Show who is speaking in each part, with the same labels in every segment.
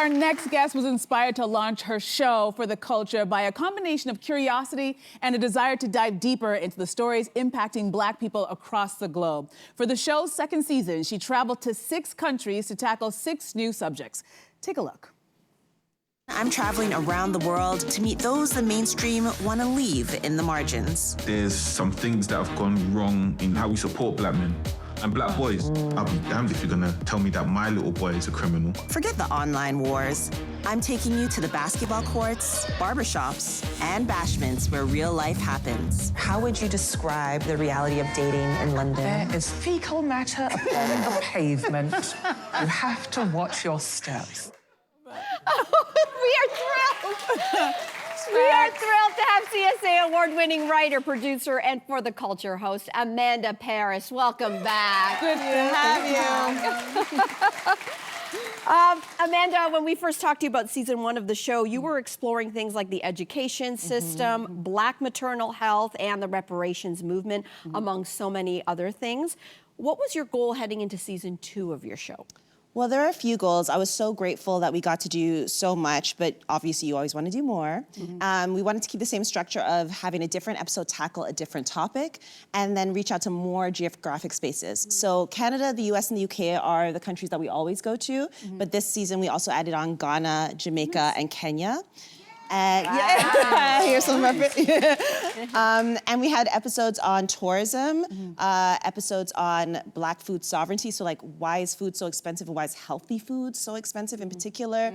Speaker 1: our next guest was inspired to launch her show for the culture by a combination of curiosity and a desire to dive deeper into the stories impacting Black people across the globe. For the show's second season, she traveled to 6 countries to tackle 6 new subjects. Take a look.
Speaker 2: I'm traveling around the world to meet those the mainstream want to leave in the margins.
Speaker 3: There's some things that have gone wrong in how we support Black men and Black boys. I'll be damned if you're gonna tell me that my little boy is a criminal.
Speaker 2: Forget the online wars. I'm taking you to the basketball courts, barbershops, and bashments where real life happens.
Speaker 4: How would you describe the reality of dating in London?
Speaker 5: There is fecal matter upon the pavement. You have to watch your steps.
Speaker 6: We are thrilled. We are thrilled to have CSA award-winning writer, producer, and For the Culture host, Amanda Parris. Welcome back.
Speaker 1: Good to have you.
Speaker 6: Amanda, when we first talked to you about season 1 of the show, you were exploring things like the education system, Black maternal health, and the reparations movement, among so many other things. What was your goal heading into season 2 of your show?
Speaker 7: Well, there are a few goals. I was so grateful that we got to do so much, but obviously you always want to do more. We wanted to keep the same structure of having a different episode tackle a different topic and then reach out to more geographic spaces. So Canada, the US, and the UK are the countries that we always go to, but this season we also added on Ghana, Jamaica, and Kenya. Here's some and we had episodes on tourism, episodes on Black food sovereignty. So like, why is food so expensive and why is healthy food so expensive in particular?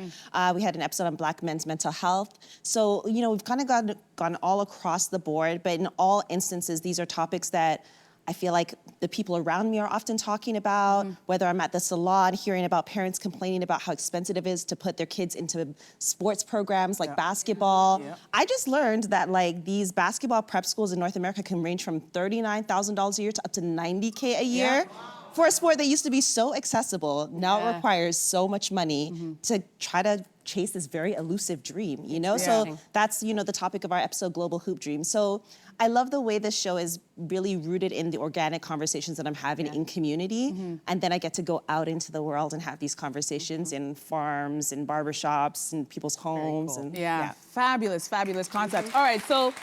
Speaker 7: We had an episode on Black men's mental health. So, you know, we've kind of gone all across the board, but in all instances, these are topics that I feel like the people around me are often talking about, whether I'm at the salon hearing about parents complaining about how expensive it is to put their kids into sports programs like basketball. I just learned that like these basketball prep schools in North America can range from $39,000 a year to up to $90K a year. For a sport that used to be so accessible, now it requires so much money to try to chase this very elusive dream, you know? So that's, you know, the topic of our episode, Global Hoop Dream. So I love the way this show is really rooted in the organic conversations that I'm having in community. And then I get to go out into the world and have these conversations in farms, in barbershops, in people's homes.
Speaker 6: Cool.
Speaker 7: And
Speaker 1: Fabulous, fabulous concept. All right, so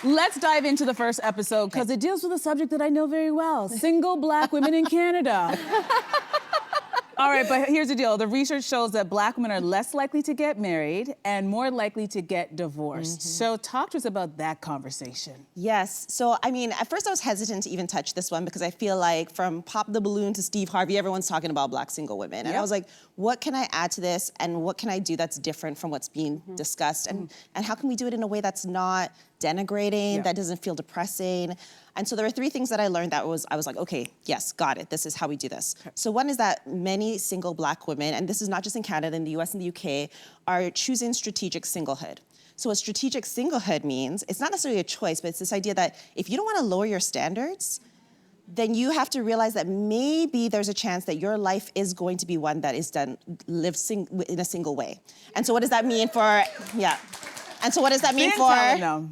Speaker 1: let's dive into the first episode because it deals with a subject that I know very well, single Black women in Canada. All right, but here's the deal. The research shows that Black women are less likely to get married and more likely to get divorced. So talk to us about that conversation.
Speaker 7: Yes, so I mean, at first I was hesitant to even touch this one because I feel like from Pop the Balloon to Steve Harvey, everyone's talking about Black single women. And I was like, what can I add to this and what can I do that's different from what's being discussed? And how can we do it in a way that's not denigrating, that doesn't feel depressing? And so there were 3 things that I learned that I was like, okay, yes, got it. This is how we do this. So one is that many single Black women, and this is not just in Canada, in the US and the UK, are choosing strategic singlehood. So what strategic singlehood means, it's not necessarily a choice, but it's this idea that if you don't want to lower your standards, then you have to realize that maybe there's a chance that your life is going to be one that is lived in a single way. And so what does that mean for, And so what does that mean for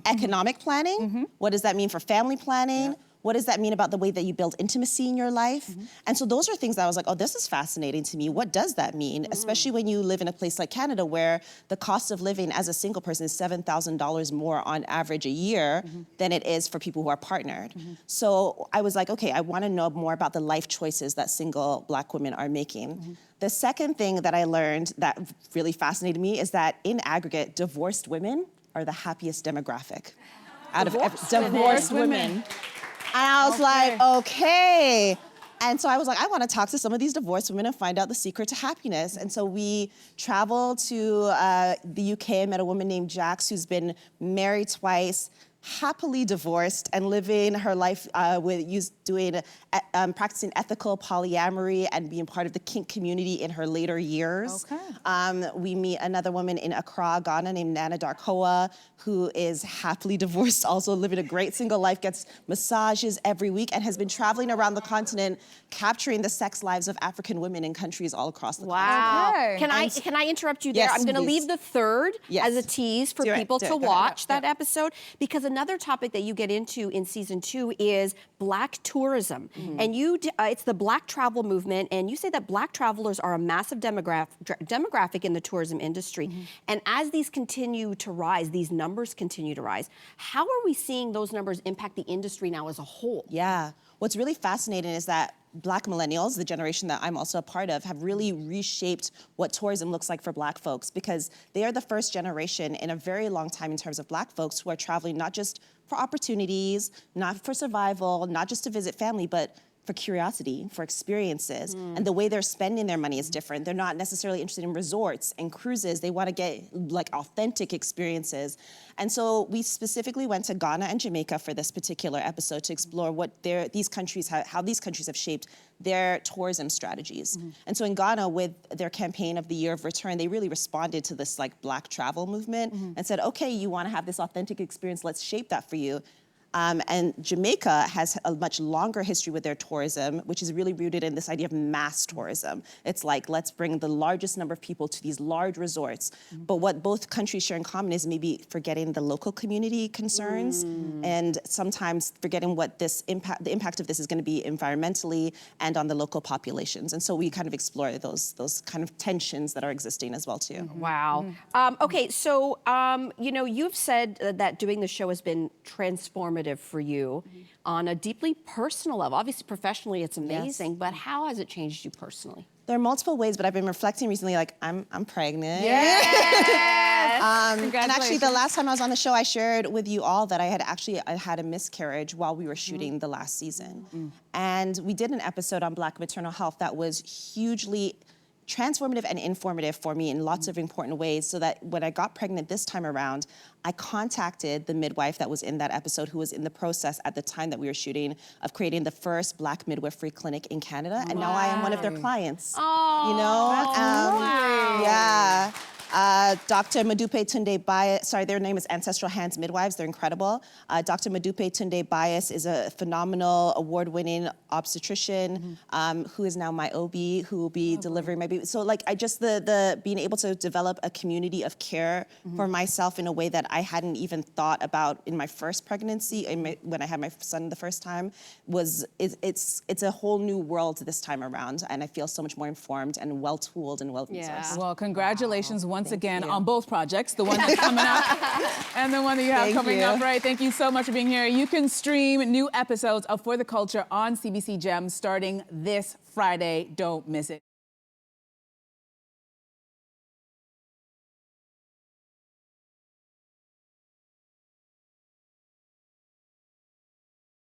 Speaker 7: economic planning? What does that mean for family planning? What does that mean about the way that you build intimacy in your life? And so those are things that I was like, oh, this is fascinating to me. What does that mean? Especially when you live in a place like Canada where the cost of living as a single person is $7,000 more on average a year than it is for people who are partnered. So I was like, okay, I want to know more about the life choices that single Black women are making. The second thing that I learned that really fascinated me is that in aggregate, divorced women are the happiest demographic out of divorced women. And I was like, okay. And so I was like, I want to talk to some of these divorced women and find out the secret to happiness. And so we traveled to the UK and met a woman named Jax who's been married twice, happily divorced and living her life practicing ethical polyamory and being part of the kink community in her later years. We meet another woman in Accra, Ghana named Nana Darkoa, who is happily divorced, also living a great single life, gets massages every week and has been traveling around the continent capturing the sex lives of African women in countries all across the continent.
Speaker 6: Can I interrupt you there?
Speaker 7: Yes,
Speaker 6: I'm gonna leave the third as a tease for people to watch that episode because another topic that you get into in season 2 is Black tourism. And it's the Black travel movement, and you say that Black travelers are a massive demographic in the tourism industry. And as these continue to rise, these numbers continue to rise, how are we seeing those numbers impact the industry now as a whole?
Speaker 7: Yeah. What's really fascinating is that Black millennials, the generation that I'm also a part of, have really reshaped what tourism looks like for Black folks, because they are the first generation in a very long time in terms of Black folks who are traveling not just for opportunities, not for survival, not just to visit family, but for curiosity, for experiences. And the way they're spending their money is different. They're not necessarily interested in resorts and cruises. They want to get like authentic experiences. And so we specifically went to Ghana and Jamaica for this particular episode to explore what how these countries have shaped their tourism strategies. And so in Ghana, with their campaign of the Year of Return, they really responded to this like Black travel movement and said, okay, you want to have this authentic experience, let's shape that for you. And Jamaica has a much longer history with their tourism, which is really rooted in this idea of mass tourism. It's like, let's bring the largest number of people to these large resorts. But what both countries share in common is maybe forgetting the local community concerns and sometimes forgetting what the impact of this is going to be environmentally and on the local populations. And so we kind of explore those kind of tensions that are existing as well too.
Speaker 6: Wow. Okay, so you know, you've said that doing the show has been transformative for you on a deeply personal level. Obviously, professionally, it's amazing, but how has it changed you personally?
Speaker 7: There are multiple ways, but I've been reflecting recently, like I'm pregnant.
Speaker 6: Yes!
Speaker 7: And actually, the last time I was on the show, I shared with you all that I had a miscarriage while we were shooting the last season. And we did an episode on Black maternal health that was hugely transformative and informative for me in lots of important ways, so that when I got pregnant this time around, I contacted the midwife that was in that episode, who was in the process at the time that we were shooting of creating the first Black midwifery clinic in Canada, and now I am one of their clients.
Speaker 6: Oh,
Speaker 7: you know,
Speaker 6: that's lovely.
Speaker 7: Yeah. Dr. Madupe Tunde Bias, sorry, their name is Ancestral Hands Midwives, they're incredible. Dr. Madupe Tunde Bias is a phenomenal award-winning obstetrician who is now my OB, who will be delivering my baby. So like, I just, the being able to develop a community of care for myself in a way that I hadn't even thought about in my first pregnancy, when I had my son the first time, it's a whole new world this time around, and I feel so much more informed and well-tooled and well-resourced.
Speaker 1: Well, congratulations once again on both projects, the one that's coming up and the one that you have coming up, right? Thank you so much for being here. You can stream new episodes of For the Culture on CBC Gem starting this Friday. Don't miss it.